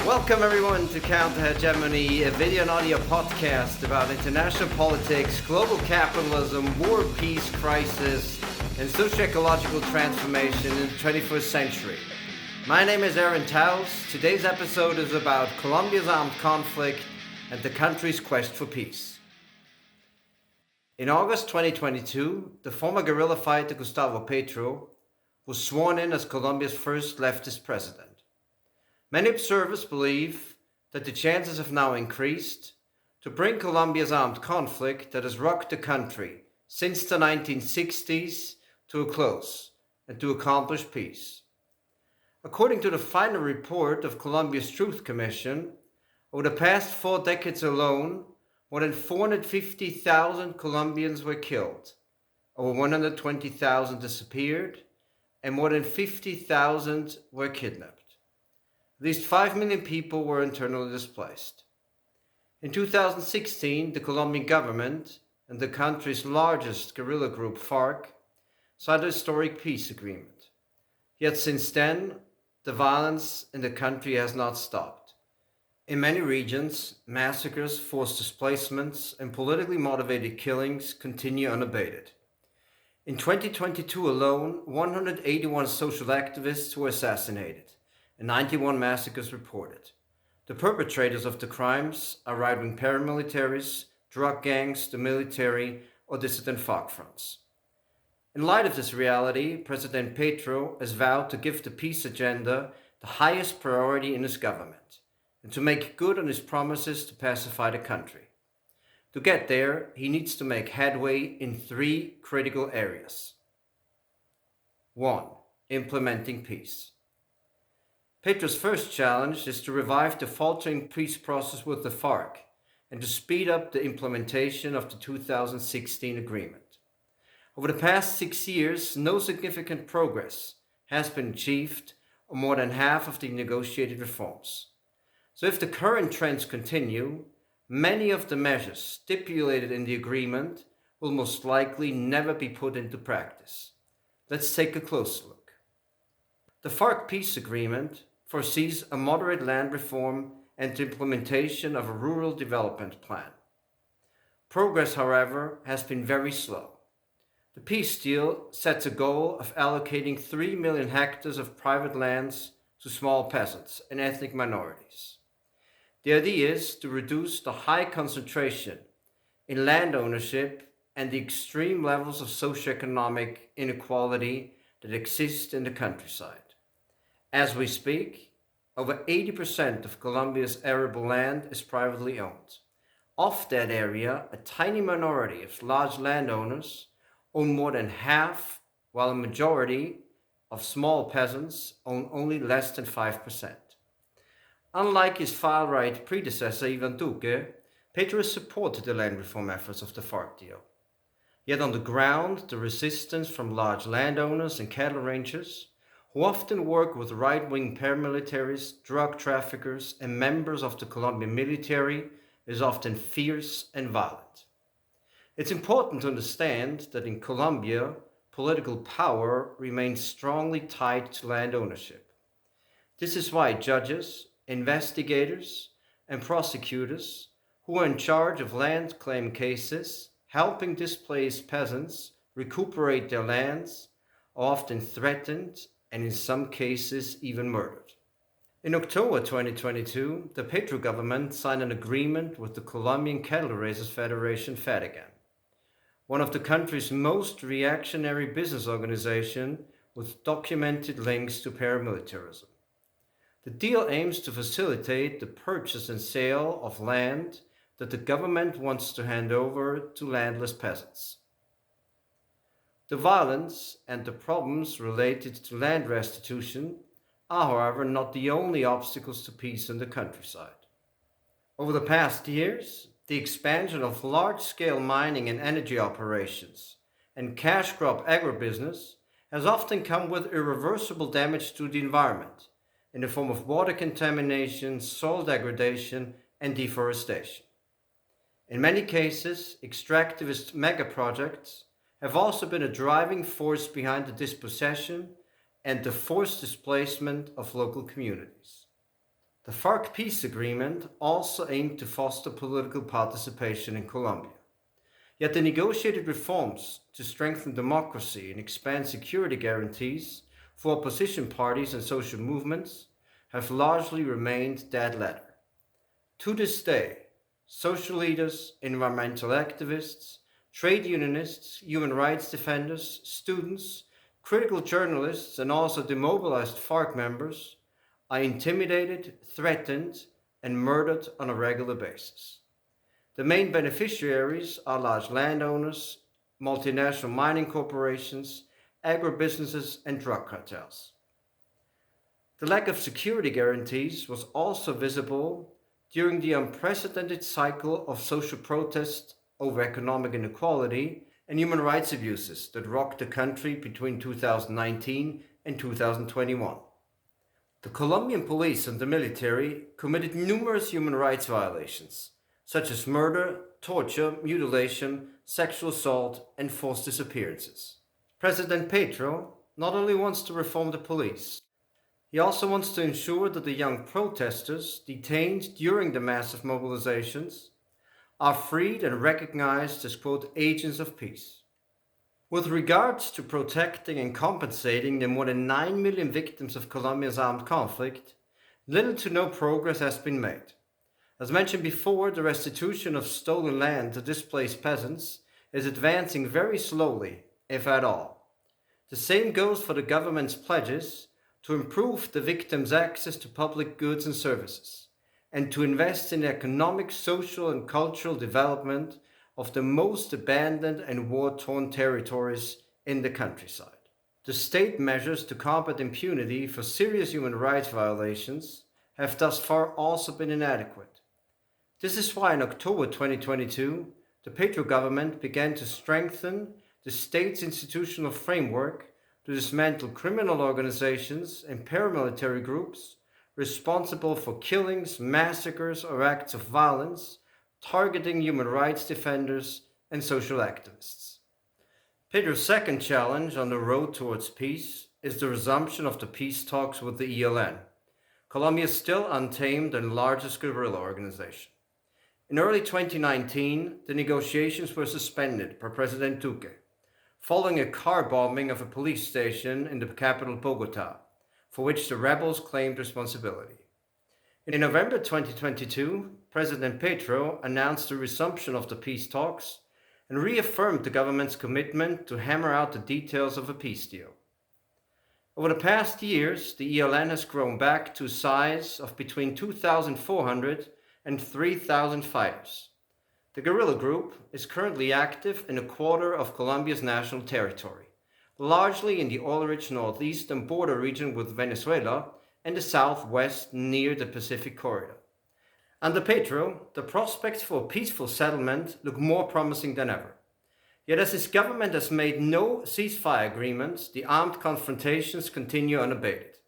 Welcome everyone to Counter Hegemony, a video and audio podcast about international politics, global capitalism, war, peace, crisis, and socio-ecological transformation in the 21st century. My name is Aaron Taus. Today's episode is about Colombia's armed conflict and the country's quest for peace. In August 2022, the former guerrilla fighter Gustavo Petro was sworn in as Colombia's first leftist president. Many observers believe that the chances have now increased to bring Colombia's armed conflict that has rocked the country since the 1960s to a close and to accomplish peace. According to the final report of Colombia's Truth Commission, over the past 4 decades alone, more than 450,000 Colombians were killed, over 120,000 disappeared, and more than 50,000 were kidnapped. At least 5 million people were internally displaced. In 2016, the Colombian government and the country's largest guerrilla group, FARC, signed a historic peace agreement. Yet since then, the violence in the country has not stopped. In many regions, massacres, forced displacements, and politically motivated killings continue unabated. In 2022 alone, 181 social activists were assassinated, and 91 massacres reported. The perpetrators of the crimes are right-wing paramilitaries, drug gangs, the military, or dissident FARC fronts. In light of this reality, President Petro has vowed to give the peace agenda the highest priority in his government, and to make good on his promises to pacify the country. To get there, he needs to make headway in 3 critical areas. 1. Implementing peace. Petro's first challenge is to revive the faltering peace process with the FARC and to speed up the implementation of the 2016 agreement. Over the past 6 years, no significant progress has been achieved on more than half of the negotiated reforms. So if the current trends continue, many of the measures stipulated in the agreement will most likely never be put into practice. Let's take a closer look. The FARC peace agreement foresees a moderate land reform and the implementation of a rural development plan. Progress, however, has been very slow. The peace deal sets a goal of allocating 3 million hectares of private lands to small peasants and ethnic minorities. The idea is to reduce the high concentration in land ownership and the extreme levels of socioeconomic inequality that exist in the countryside. As we speak, over 80% of Colombia's arable land is privately owned. Of that area, a tiny minority of large landowners own more than half, while a majority of small peasants own only less than 5%. Unlike his far-right predecessor Ivan Duque, Petro has supported the land reform efforts of the FARC deal. Yet on the ground, the resistance from large landowners and cattle ranchers, who often work with right-wing paramilitaries, drug traffickers, and members of the Colombian military, is often fierce and violent. It's important to understand that in Colombia, political power remains strongly tied to land ownership. This is why judges, investigators, and prosecutors who are in charge of land claim cases, helping displaced peasants recuperate their lands, are often threatened and in some cases even murdered. In October 2022, the Petro government signed an agreement with the Colombian Cattle Raisers Federation, FEDEGAN, one of the country's most reactionary business organizations with documented links to paramilitarism. The deal aims to facilitate the purchase and sale of land that the government wants to hand over to landless peasants. The violence and the problems related to land restitution are, however, not the only obstacles to peace in the countryside. Over the past years, the expansion of large-scale mining and energy operations and cash crop agribusiness has often come with irreversible damage to the environment in the form of water contamination, soil degradation, and deforestation. In many cases, extractivist megaprojects have also been a driving force behind the dispossession and the forced displacement of local communities. The FARC peace agreement also aimed to foster political participation in Colombia. Yet the negotiated reforms to strengthen democracy and expand security guarantees for opposition parties and social movements have largely remained dead letter. To this day, social leaders, environmental activists, trade unionists, human rights defenders, students, critical journalists, and also demobilized FARC members are intimidated, threatened, and murdered on a regular basis. The main beneficiaries are large landowners, multinational mining corporations, agribusinesses, and drug cartels. The lack of security guarantees was also visible during the unprecedented cycle of social protest over economic inequality and human rights abuses that rocked the country between 2019 and 2021. The Colombian police and the military committed numerous human rights violations, such as murder, torture, mutilation, sexual assault, and forced disappearances. President Petro not only wants to reform the police, he also wants to ensure that the young protesters detained during the massive mobilizations are freed and recognized as, quote, agents of peace. With regards to protecting and compensating the more than 9 million victims of Colombia's armed conflict, little to no progress has been made. As mentioned before, the restitution of stolen land to displaced peasants is advancing very slowly, if at all. The same goes for the government's pledges to improve the victims' access to public goods and services, and to invest in the economic, social, and cultural development of the most abandoned and war-torn territories in the countryside. The state measures to combat impunity for serious human rights violations have thus far also been inadequate. This is why in October 2022, the Petro government began to strengthen the state's institutional framework to dismantle criminal organizations and paramilitary groups responsible for killings, massacres, or acts of violence targeting human rights defenders and social activists. Petro's second challenge on the road towards peace is the resumption of the peace talks with the ELN, Colombia's still untamed and largest guerrilla organization. In early 2019, the negotiations were suspended by President Duque, following a car bombing of a police station in the capital Bogota, for which the rebels claimed responsibility. In November 2022, President Petro announced the resumption of the peace talks and reaffirmed the government's commitment to hammer out the details of a peace deal. Over the past years, the ELN has grown back to a size of between 2,400 and 3,000 fighters. The guerrilla group is currently active in a quarter of Colombia's national territory, largely in the oil-rich northeastern border region with Venezuela and the southwest near the Pacific corridor. Under Petro, the prospects for a peaceful settlement look more promising than ever. Yet as his government has made no ceasefire agreements, the armed confrontations continue unabated.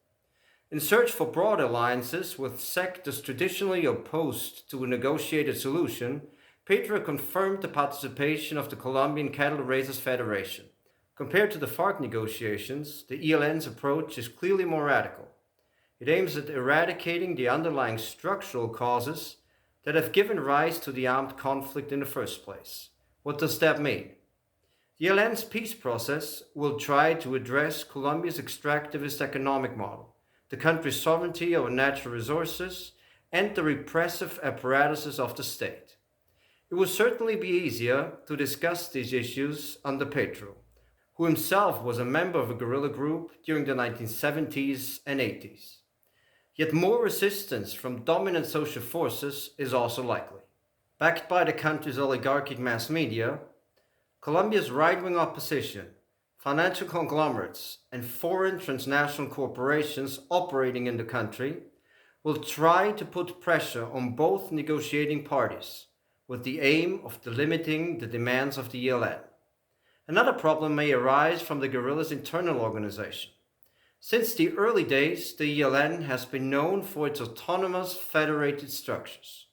In search for broad alliances with sectors traditionally opposed to a negotiated solution, Petro confirmed the participation of the Colombian Cattle Raisers Federation. Compared to the FARC negotiations, the ELN's approach is clearly more radical. It aims at eradicating the underlying structural causes that have given rise to the armed conflict in the first place. What does that mean? The ELN's peace process will try to address Colombia's extractivist economic model, the country's sovereignty over natural resources, and the repressive apparatuses of the state. It will certainly be easier to discuss these issues under Petro, who himself was a member of a guerrilla group during the 1970s and 80s. Yet more resistance from dominant social forces is also likely. Backed by the country's oligarchic mass media, Colombia's right-wing opposition, financial conglomerates, and foreign transnational corporations operating in the country will try to put pressure on both negotiating parties with the aim of delimiting the demands of the ELN. Another problem may arise from the guerrilla's internal organization. Since the early days, the ELN has been known for its autonomous federated structures.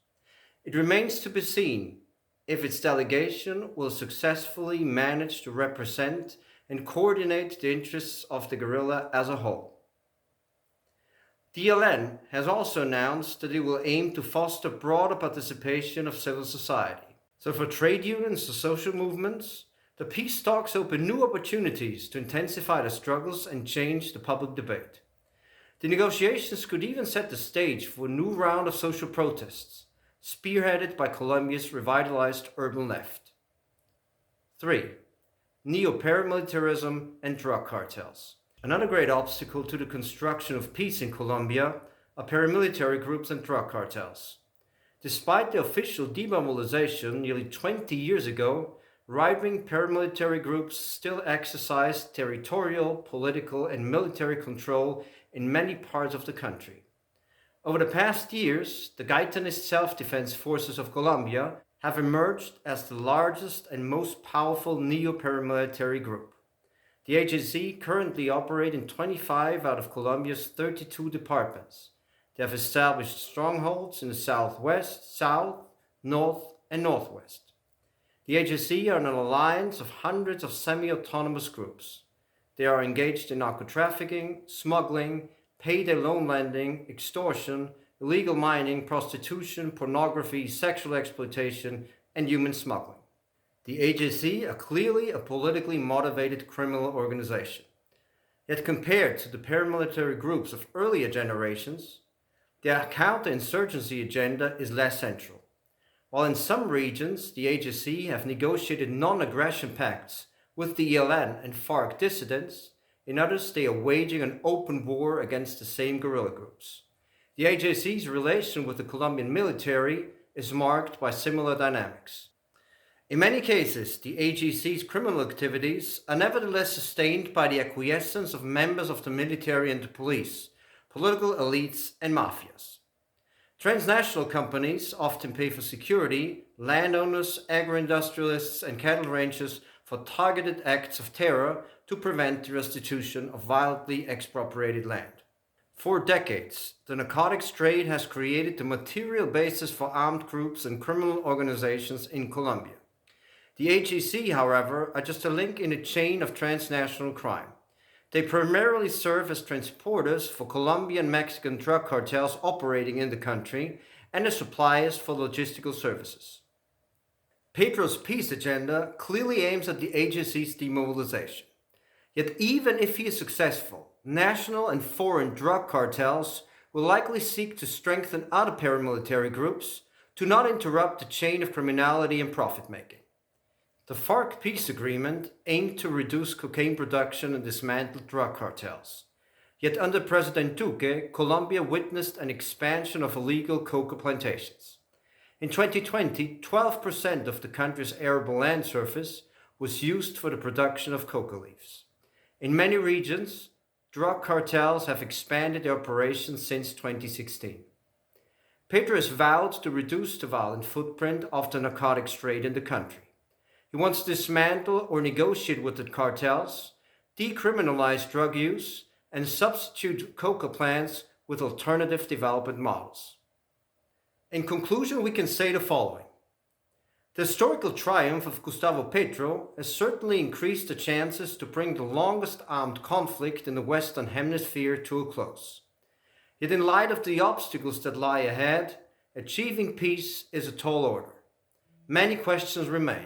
It remains to be seen if its delegation will successfully manage to represent and coordinate the interests of the guerrilla as a whole. The ELN has also announced that it will aim to foster broader participation of civil society. So for trade unions or social movements, the peace talks open new opportunities to intensify the struggles and change the public debate. The negotiations could even set the stage for a new round of social protests, spearheaded by Colombia's revitalized urban left. 3. Neo-paramilitarism and drug cartels. Another great obstacle to the construction of peace in Colombia are paramilitary groups and drug cartels. Despite the official demobilization nearly 20 years ago, right-wing paramilitary groups still exercise territorial, political, and military control in many parts of the country. Over the past years, the Gaitanist Self-Defense Forces of Colombia have emerged as the largest and most powerful neo-paramilitary group. The AJC currently operate in 25 out of Colombia's 32 departments. They have established strongholds in the southwest, south, north, and northwest. The AJC are an alliance of hundreds of semi-autonomous groups. They are engaged in narco-trafficking, smuggling, payday loan lending, extortion, illegal mining, prostitution, pornography, sexual exploitation, and human smuggling. The AJC are clearly a politically motivated criminal organization. Yet compared to the paramilitary groups of earlier generations, their counterinsurgency agenda is less central. While in some regions the AJC have negotiated non-aggression pacts with the ELN and FARC dissidents, in others they are waging an open war against the same guerrilla groups. The AJC's relation with the Colombian military is marked by similar dynamics. In many cases, the AJC's criminal activities are nevertheless sustained by the acquiescence of members of the military and the police, political elites, and mafias. Transnational companies often pay for security, landowners, agro-industrialists, and cattle ranchers for targeted acts of terror to prevent the restitution of violently expropriated land. For decades, the narcotics trade has created the material basis for armed groups and criminal organizations in Colombia. The AJC, however, are just a link in a chain of transnational crime. They primarily serve as transporters for Colombian and Mexican drug cartels operating in the country and as suppliers for logistical services. Petro's peace agenda clearly aims at the AJC's demobilization. Yet even if he is successful, national and foreign drug cartels will likely seek to strengthen other paramilitary groups to not interrupt the chain of criminality and profit-making. The FARC peace agreement aimed to reduce cocaine production and dismantle drug cartels. Yet under President Duque, Colombia witnessed an expansion of illegal coca plantations. In 2020, 12% of the country's arable land surface was used for the production of coca leaves. In many regions, drug cartels have expanded their operations since 2016. Petro has vowed to reduce the violent footprint of the narcotics trade in the country. He wants to dismantle or negotiate with the cartels, decriminalize drug use, and substitute coca plants with alternative development models. In conclusion, we can say the following. The historical triumph of Gustavo Petro has certainly increased the chances to bring the longest armed conflict in the Western Hemisphere to a close. Yet in light of the obstacles that lie ahead, achieving peace is a tall order. Many questions remain.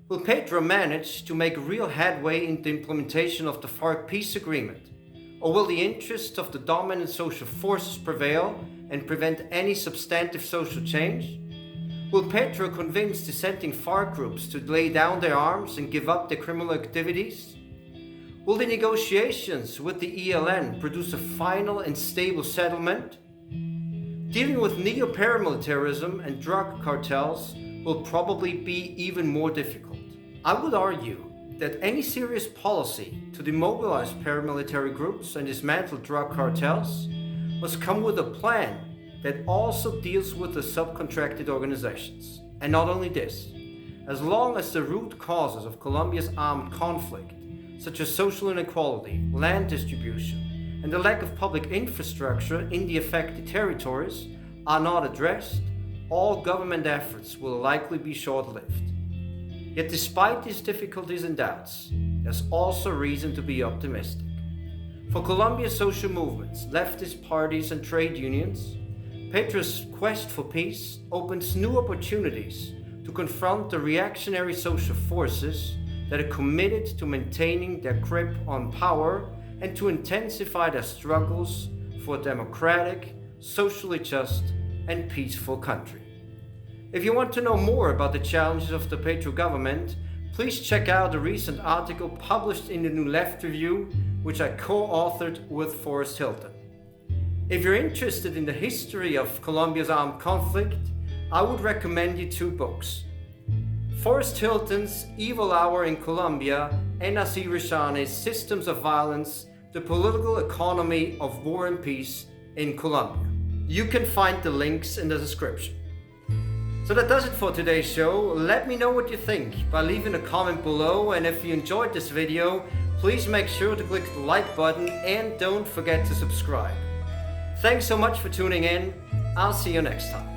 Will Petro manage to make real headway in the implementation of the FARC peace agreement? Or will the interests of the dominant social forces prevail and prevent any substantive social change? Will Petro convince dissenting FARC groups to lay down their arms and give up their criminal activities? Will the negotiations with the ELN produce a final and stable settlement? Dealing with neo-paramilitarism and drug cartels will probably be even more difficult. I would argue that any serious policy to demobilize paramilitary groups and dismantle drug cartels must come with a plan that also deals with the subcontracted organizations. And not only this, as long as the root causes of Colombia's armed conflict, such as social inequality, land distribution, and the lack of public infrastructure in the affected territories, are not addressed, all government efforts will likely be short-lived. Yet despite these difficulties and doubts, there's also reason to be optimistic. For Colombia's social movements, leftist parties and trade unions, Petro's quest for peace opens new opportunities to confront the reactionary social forces that are committed to maintaining their grip on power and to intensify their struggles for a democratic, socially just, and peaceful country. If you want to know more about the challenges of the Petro government, please check out a recent article published in the New Left Review, which I co-authored with Forrest Hilton. If you're interested in the history of Colombia's armed conflict, I would recommend you two books. Forrest Hilton's Evil Hour in Colombia and Nassir Reshani's Systems of Violence, The Political Economy of War and Peace in Colombia. You can find the links in the description. So that does it for today's show. Let me know what you think by leaving a comment below, and if you enjoyed this video, please make sure to click the like button and don't forget to subscribe. Thanks so much for tuning in. I'll see you next time.